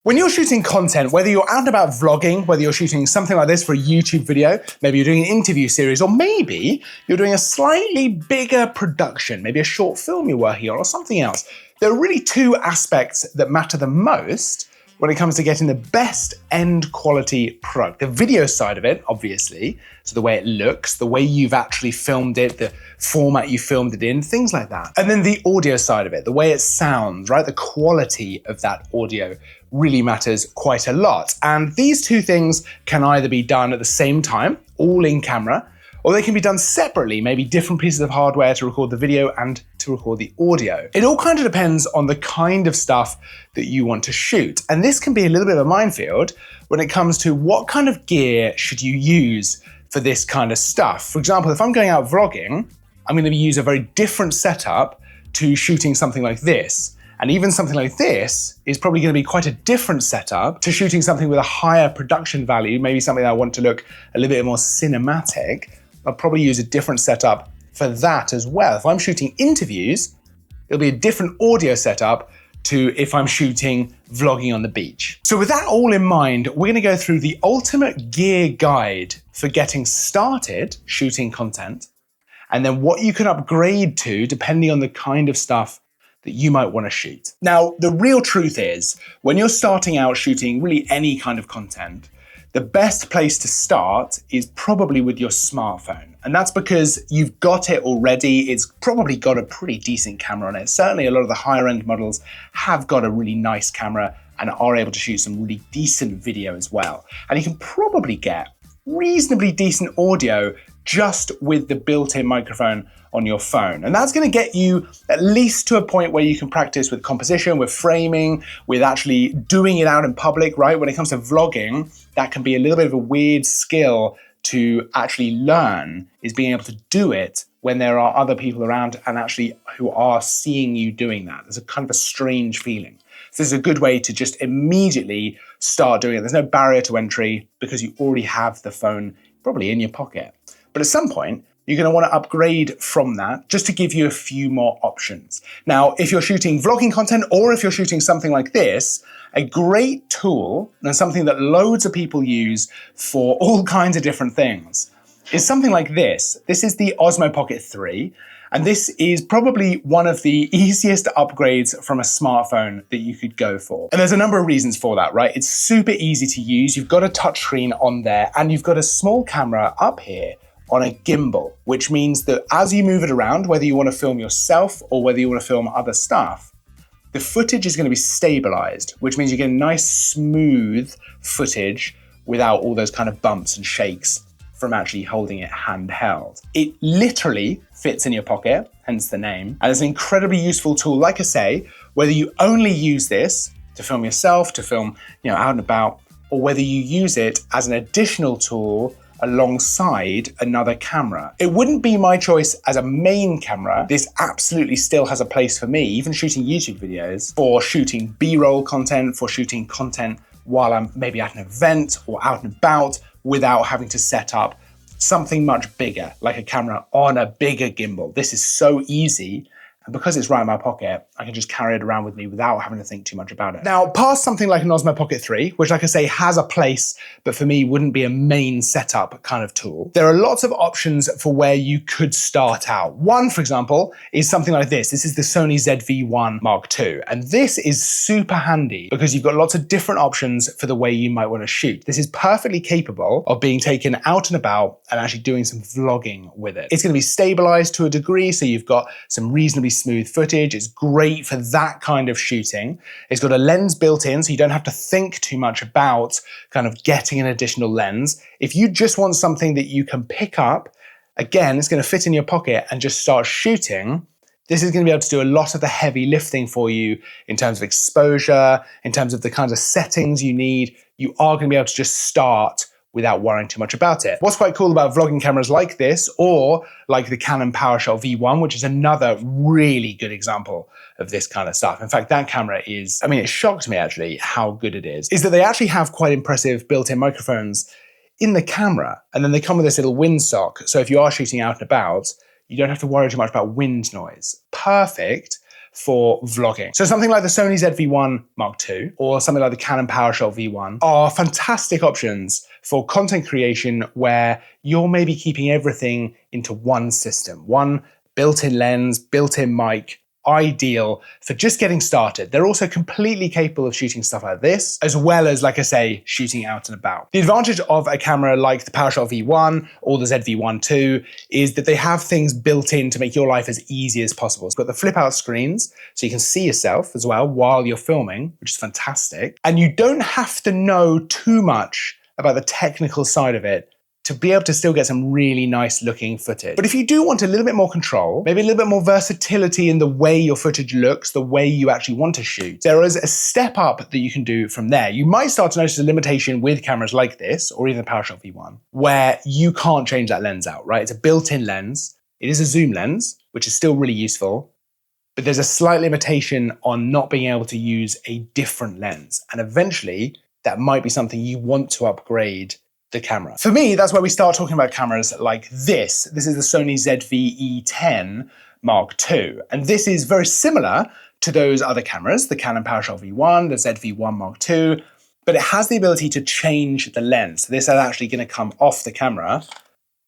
When you're shooting content, whether you're out and about vlogging, whether you're shooting something like this for a YouTube video, maybe you're doing an interview series, or maybe you're doing a slightly bigger production, maybe a short film you're working on or something else, there are really two aspects that matter the most when it comes to getting the best end quality product. The video side of it, obviously, so the way it looks, the way you've actually filmed it, the format you filmed it in, things like that. And then the audio side of it, the way it sounds, right? The quality of that audio really matters quite a lot. And these two things can either be done at the same time, all in camera, or they can be done separately, maybe different pieces of hardware to record the video and to record the audio. It all kind of depends on the kind of stuff that you want to shoot. And this can be a little bit of a minefield when it comes to what kind of gear should you use for this kind of stuff. For example, if I'm going out vlogging, I'm going to use a very different setup to shooting something like this. And even something like this is probably going to be quite a different setup to shooting something with a higher production value, maybe something that I want to look a little bit more cinematic. I'll probably use a different setup for that as well. If I'm shooting interviews, it'll be a different audio setup to if I'm shooting vlogging on the beach. So with that all in mind, we're going to go through the ultimate gear guide for getting started shooting content, and then what you can upgrade to depending on the kind of stuff that you might want to shoot. Now, the real truth is, when you're starting out shooting really any kind of content, the best place to start is probably with your smartphone. And that's because you've got it already. It's probably got a pretty decent camera on it. Certainly a lot of the higher end models have got a really nice camera and are able to shoot some really decent video as well. And you can probably get reasonably decent audio just with the built-in microphone on your phone. And that's going to get you at least to a point where you can practice with composition, with framing, with actually doing it out in public, right? When it comes to vlogging, that can be a little bit of a weird skill to actually learn, is being able to do it when there are other people around and actually who are seeing you doing that. There's a kind of a strange feeling. So this is a good way to just immediately start doing it. There's no barrier to entry because you already have the phone probably in your pocket. But at some point, you're going to want to upgrade from that just to give you a few more options. Now, if you're shooting vlogging content or if you're shooting something like this, a great tool and something that loads of people use for all kinds of different things is something like this. This is the Osmo Pocket 3, and this is probably one of the easiest upgrades from a smartphone that you could go for. And there's a number of reasons for that, right? It's super easy to use. You've got a touchscreen on there and you've got a small camera up here on a gimbal, which means that as you move it around, whether you want to film yourself or whether you want to film other stuff, the footage is going to be stabilized, which means you get a nice smooth footage without all those kind of bumps and shakes from actually holding it handheld. It literally fits in your pocket, hence the name, and it's an incredibly useful tool. Like I say, whether you only use this to film yourself, to film, out and about, or whether you use it as an additional tool alongside another camera. It wouldn't be my choice as a main camera. This absolutely still has a place for me, even shooting YouTube videos, for shooting B-roll content, for shooting content while I'm maybe at an event or out and about without having to set up something much bigger, like a camera on a bigger gimbal. This is so easy. And because it's right in my pocket, I can just carry it around with me without having to think too much about it. Now, past something like an Osmo Pocket 3, which like I say has a place, but for me wouldn't be a main setup kind of tool, there are lots of options for where you could start out. One, for example, is something like this. This is the Sony ZV-1 Mark II. And this is super handy because you've got lots of different options for the way you might want to shoot. This is perfectly capable of being taken out and about and actually doing some vlogging with it. It's going to be stabilized to a degree, so you've got some reasonably smooth footage. It's great for that kind of shooting. It's got a lens built in, so you don't have to think too much about kind of getting an additional lens. If you just want something that you can pick up, again, it's going to fit in your pocket and just start shooting. This is going to be able to do a lot of the heavy lifting for you in terms of exposure, in terms of the kinds of settings you need. You are going to be able to just start without worrying too much about it. What's quite cool about vlogging cameras like this, or like the Canon PowerShot V1, which is another really good example of this kind of stuff. In fact, that camera is, it shocked me actually how good it is that they actually have quite impressive built-in microphones in the camera. And then they come with this little windsock. So if you are shooting out and about, you don't have to worry too much about wind noise. Perfect for vlogging. So something like the Sony ZV-1 Mark II or something like the Canon PowerShot V1 are fantastic options for content creation where you're maybe keeping everything into one system, one built-in lens, built-in mic, ideal for just getting started. They're also completely capable of shooting stuff like this, as well as, like I say, shooting out and about. The advantage of a camera like the PowerShot V1 or the ZV-1 II is that they have things built in to make your life as easy as possible. It's got the flip out screens, so you can see yourself as well while you're filming, which is fantastic. And you don't have to know too much about the technical side of it to be able to still get some really nice looking footage. But if you do want a little bit more control, maybe a little bit more versatility in the way your footage looks, the way you actually want to shoot, there is a step up that you can do from there. You might start to notice a limitation with cameras like this, or even the PowerShot V1, where you can't change that lens out, right? It's a built-in lens. It is a zoom lens, which is still really useful, but there's a slight limitation on not being able to use a different lens. And eventually, that might be something you want to upgrade the camera. For me, that's where we start talking about cameras like this. This is the Sony ZV-E10 Mark II. And this is very similar to those other cameras, the Canon PowerShot V1, the ZV-1 Mark II, but it has the ability to change the lens. So this is actually going to come off the camera,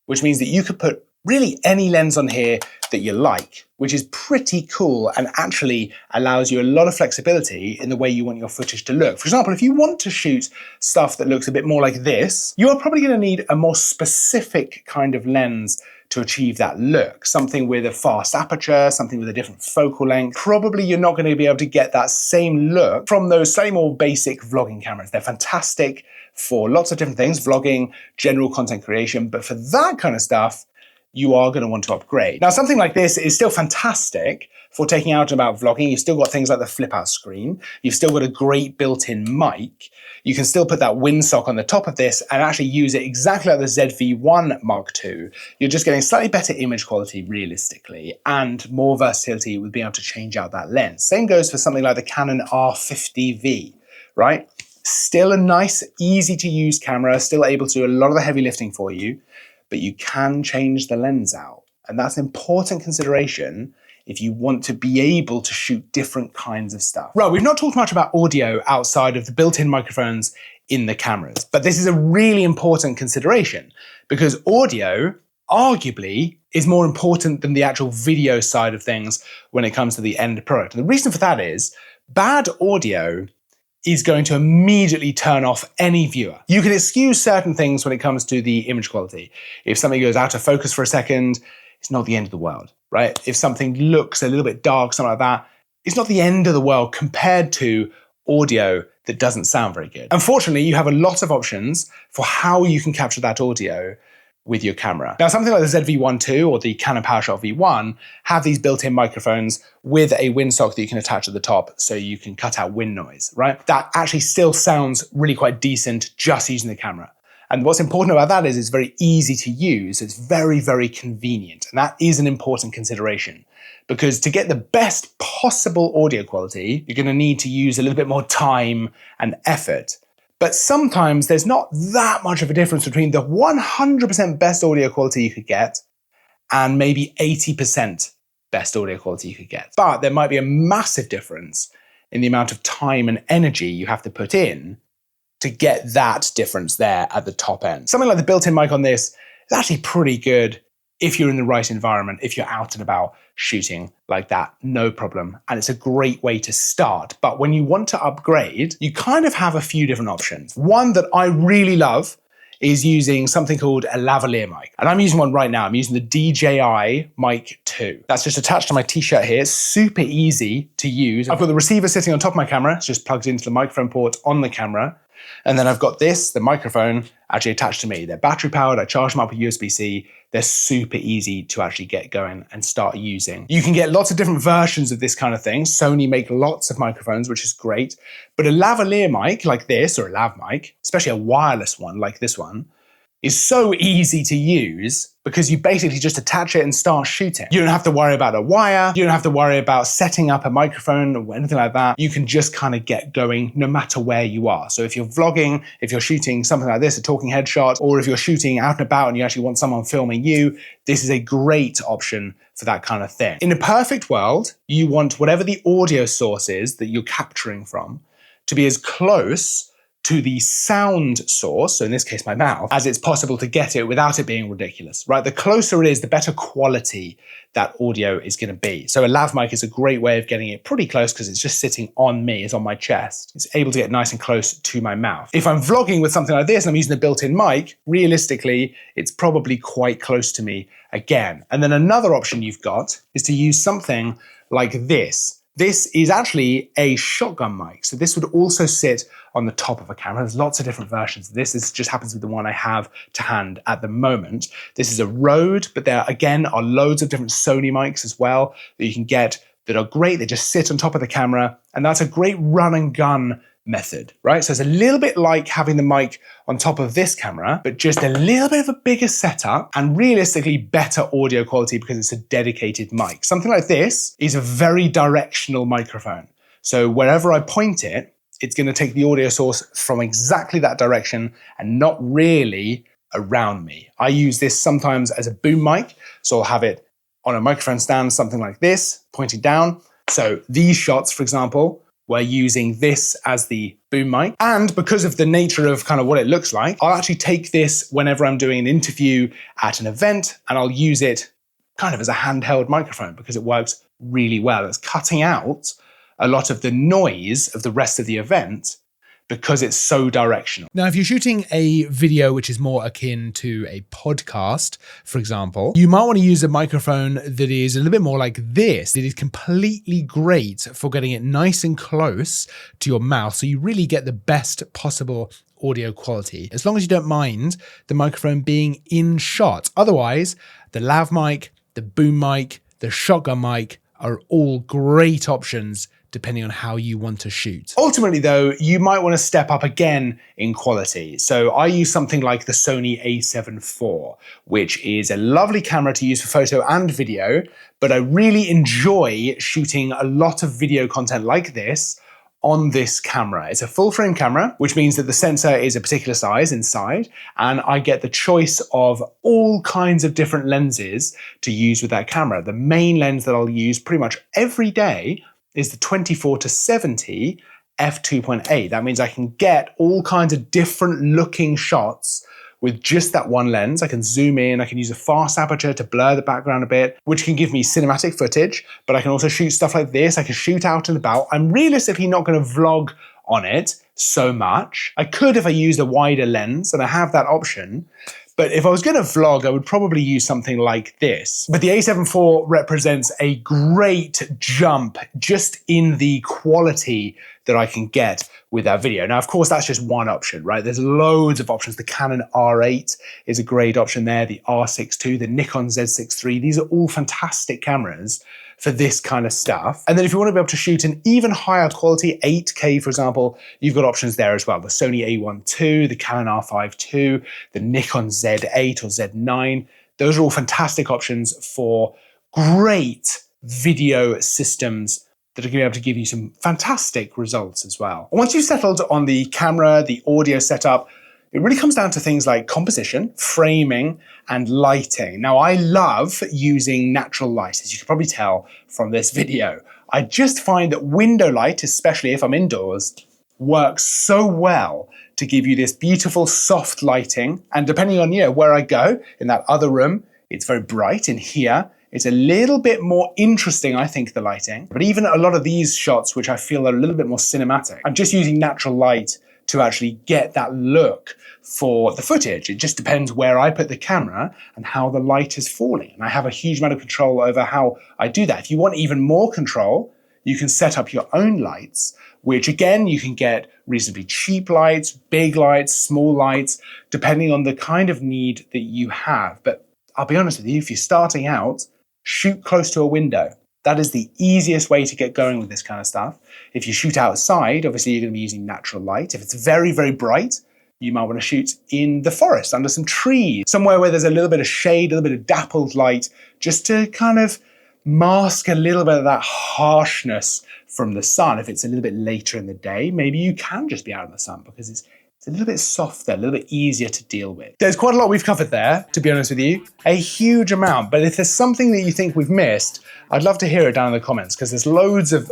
which means that you could put really any lens on here that you like, which is pretty cool and actually allows you a lot of flexibility in the way you want your footage to look. For example, if you want to shoot stuff that looks a bit more like this, you are probably going to need a more specific kind of lens to achieve that look. Something with a fast aperture, something with a different focal length. Probably you're not going to be able to get that same look from those slightly more basic vlogging cameras. They're fantastic for lots of different things, vlogging, general content creation, but for that kind of stuff, you are going to want to upgrade. Now, something like this is still fantastic for taking out and about vlogging. You've still got things like the flip out screen. You've still got a great built-in mic. You can still put that windsock on the top of this and actually use it exactly like the ZV-1 Mark II. You're just getting slightly better image quality realistically and more versatility with being able to change out that lens. Same goes for something like the Canon R50V, right? Still a nice, easy to use camera, still able to do a lot of the heavy lifting for you, but you can change the lens out. And that's an important consideration if you want to be able to shoot different kinds of stuff. Right, we've not talked much about audio outside of the built-in microphones in the cameras, but this is a really important consideration because audio arguably is more important than the actual video side of things when it comes to the end product. And the reason for that is bad audio is going to immediately turn off any viewer. You can excuse certain things when it comes to the image quality. If something goes out of focus for a second, it's not the end of the world, right? If something looks a little bit dark, something like that, it's not the end of the world compared to audio that doesn't sound very good. Unfortunately, you have a lot of options for how you can capture that audio with your camera. Now, something like the ZV-1 II or the Canon PowerShot V1 have these built-in microphones with a windsock that you can attach at the top so you can cut out wind noise, right? That actually still sounds really quite decent just using the camera. And what's important about that is it's very easy to use. It's very, very convenient. And that is an important consideration because to get the best possible audio quality, you're going to need to use a little bit more time and effort. But sometimes there's not that much of a difference between the 100% best audio quality you could get and maybe 80% best audio quality you could get. But there might be a massive difference in the amount of time and energy you have to put in to get that difference there at the top end. Something like the built-in mic on this is actually pretty good if you're in the right environment, if you're out and about shooting like that, no problem. And it's a great way to start. But when you want to upgrade, you kind of have a few different options. One that I really love is using something called a lavalier mic. And I'm using one right now. I'm using the DJI Mic 2. That's just attached to my t-shirt here. It's super easy to use. I've got the receiver sitting on top of my camera. It's just plugged into the microphone port on the camera. And then I've got this, the microphone, actually attached to me. They're battery powered. I charge them up with USB-C. They're super easy to actually get going and start using. You can get lots of different versions of this kind of thing. Sony make lots of microphones, which is great. But a lavalier mic like this, or a lav mic, especially a wireless one like this one, is so easy to use because you basically just attach it and start shooting. You don't have to worry about a wire. You don't have to worry about setting up a microphone or anything like that. You can just kind of get going no matter where you are. So if you're vlogging, if you're shooting something like this, a talking head shot, or if you're shooting out and about and you actually want someone filming you, this is a great option for that kind of thing. In a perfect world, you want whatever the audio source is that you're capturing from to be as close to the sound source, so in this case my mouth, as it's possible to get it without it being ridiculous, right? The closer it is, the better quality that audio is going to be. So a lav mic is a great way of getting it pretty close because it's just sitting on me, it's on my chest. It's able to get nice and close to my mouth. If I'm vlogging with something like this and I'm using a built-in mic, realistically, it's probably quite close to me again. And then another option you've got is to use something like this. This is actually a shotgun mic. So this would also sit on the top of a camera. There's lots of different versions of this. This just happens to be the one I have to hand at the moment. This is a Rode, but there again are loads of different Sony mics as well that you can get that are great. They just sit on top of the camera, and that's a great run and gun method, right? So it's a little bit like having the mic on top of this camera, but just a little bit of a bigger setup and realistically better audio quality because it's a dedicated mic. Something like this is a very directional microphone. So wherever I point it, it's going to take the audio source from exactly that direction and not really around me. I use this sometimes as a boom mic, so I'll have it on a microphone stand, something like this, pointing down. So these shots, for example, we're using this as the boom mic. And because of the nature of kind of what it looks like, I'll actually take this whenever I'm doing an interview at an event, and I'll use it kind of as a handheld microphone because it works really well. It's cutting out a lot of the noise of the rest of the event because it's so directional. Now, if you're shooting a video which is more akin to a podcast, for example, you might want to use a microphone that is a little bit more like this. It is completely great for getting it nice and close to your mouth, so you really get the best possible audio quality, as long as you don't mind the microphone being in shot. Otherwise, the lav mic, the boom mic, the shotgun mic are all great options depending on how you want to shoot. Ultimately though, you might want to step up again in quality. So I use something like the Sony a7 IV, which is a lovely camera to use for photo and video, but I really enjoy shooting a lot of video content like this on this camera. It's a full frame camera, which means that the sensor is a particular size inside, and I get the choice of all kinds of different lenses to use with that camera. The main lens that I'll use pretty much every day is the 24-70 f2.8. That means I can get all kinds of different looking shots with just that one lens. I can zoom in, I can use a fast aperture to blur the background a bit, which can give me cinematic footage, but I can also shoot stuff like this. I can shoot out and about. I'm realistically not going to vlog on it so much. I could if I used a wider lens, and I have that option. But if I was going to vlog, I would probably use something like this. But the a7 IV represents a great jump just in the quality that I can get with that video. Now, of course, that's just one option, right? There's loads of options. The Canon R8 is a great option there, the R6 II, the Nikon Z6 III. These are all fantastic cameras for this kind of stuff. And then if you want to be able to shoot an even higher quality, 8K, for example, you've got options there as well. The Sony A1 II, the Canon R5 II, the Nikon Z8 or Z9. Those are all fantastic options for great video systems that are going to be able to give you some fantastic results as well. And once you've settled on the camera, the audio setup, it really comes down to things like composition, framing, and lighting. Now, I love using natural light, as you can probably tell from this video. I just find that window light, especially if I'm indoors, works so well to give you this beautiful soft lighting. And depending on, where I go, in that other room, it's very bright. In here, it's a little bit more interesting, I think, the lighting. But even a lot of these shots, which I feel are a little bit more cinematic, I'm just using natural light to actually get that look for the footage. It just depends where I put the camera and how the light is falling. And I have a huge amount of control over how I do that. If you want even more control, you can set up your own lights, which again, you can get reasonably cheap lights, big lights, small lights, depending on the kind of need that you have. But I'll be honest with you, if you're starting out, shoot close to a window. That is the easiest way to get going with this kind of stuff. If you shoot outside, obviously you're going to be using natural light. If it's very, very bright, You might want to shoot in the forest, under some trees, somewhere where there's a little bit of shade, a little bit of dappled light, just to kind of mask a little bit of that harshness from the sun. If it's a little bit later in the day, maybe you can just be out in the sun because it's a little bit softer, a little bit easier to deal with. There's quite a lot we've covered there, to be honest with you, a huge amount. But if there's something that you think we've missed, I'd love to hear it down in the comments, because there's loads of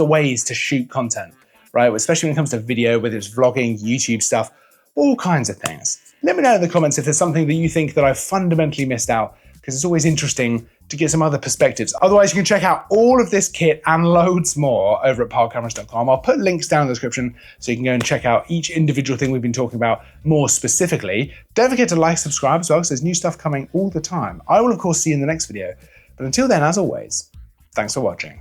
ways to shoot content, right? Especially when it comes to video, whether it's vlogging, YouTube stuff, all kinds of things. Let me know in the comments if there's something that you think that I've fundamentally missed out, because it's always interesting to get some other perspectives. Otherwise, you can check out all of this kit and loads more over at pilecameras.com. I'll put links down in the description so you can go and check out each individual thing we've been talking about more specifically. Don't forget to like, subscribe as well, because there's new stuff coming all the time. I will, of course, see you in the next video. But until then, as always, thanks for watching.